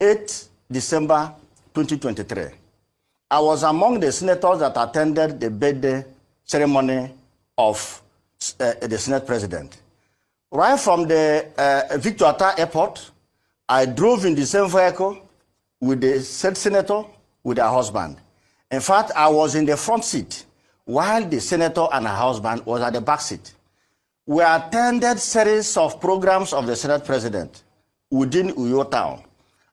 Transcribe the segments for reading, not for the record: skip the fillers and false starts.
8 December 2023. I was among the senators that attended the birthday ceremony of the Senate President. Right from the Victor Atta Airport, I drove in the same vehicle with the said senator, with her husband. In fact, I was in the front seat while the senator and her husband was at the back seat. We attended series of programs of the Senate President within Uyo town.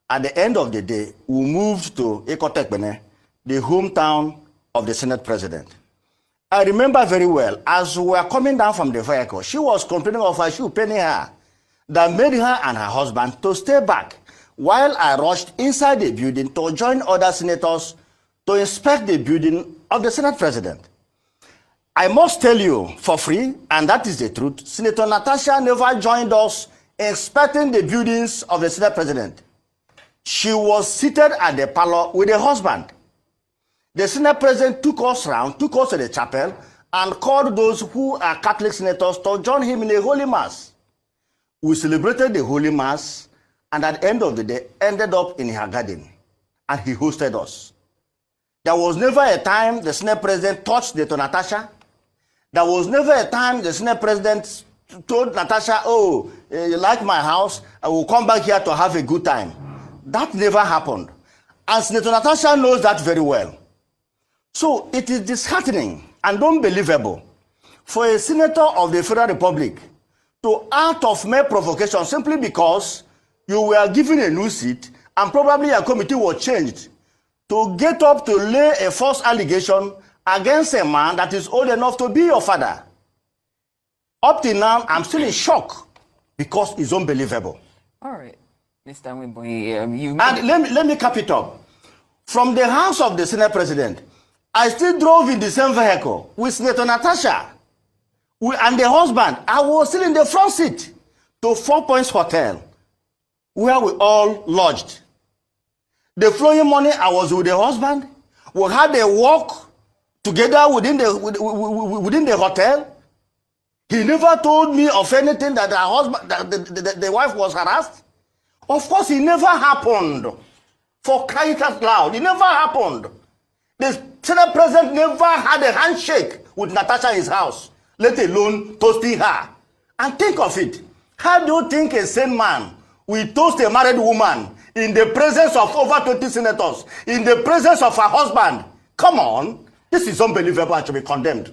At the end of the day, we moved to Ekotekbene, the hometown of the Senate President. I remember very well, as we were coming down from the vehicle, she was complaining of her shoe paining her, that made her and her husband to stay back, while I rushed inside the building to join other senators to inspect the building of the Senate President. I must tell you for free, and that is the truth, Senator Natasha never joined us inspecting the buildings of the Senate President. She was seated at the parlor with her husband. The Senate President took us around, took us to the chapel, and called those who are Catholic senators to join him in a Holy Mass. We celebrated the Holy Mass, and at the end of the day, ended up in her garden, and he hosted us. There was never a time the Senate President touched Senator Natasha. There was never a time the Senate President told Natasha, oh, you like my house, I will come back here to have a good time. That never happened. And Senator Natasha knows that very well. So it is disheartening and unbelievable for a senator of the Federal Republic to act of mere provocation simply because you were given a new seat and probably a committee was changed to get up to lay a false allegation against a man that is old enough to be your father. Up till now, I'm still in shock because it's unbelievable. All right, Mr. Onwaebonyi, And let me cap it up. From the house of the Senate President, I still drove in the same vehicle with Senator Natasha and the husband. I was still in the front seat to 4 Points Hotel, where we all lodged. The following morning, I was with the husband. We had a walk together within the hotel. He never told me of anything that the husband, that the wife was harassed. Of course, it never happened. For crying out loud, it never happened. The Senate President never had a handshake with Natasha in his house, let alone toasting her. And think of it. How do you think a sane man will toast a married woman in the presence of over 20 senators, in the presence of her husband? Come on. This is unbelievable and should be condemned.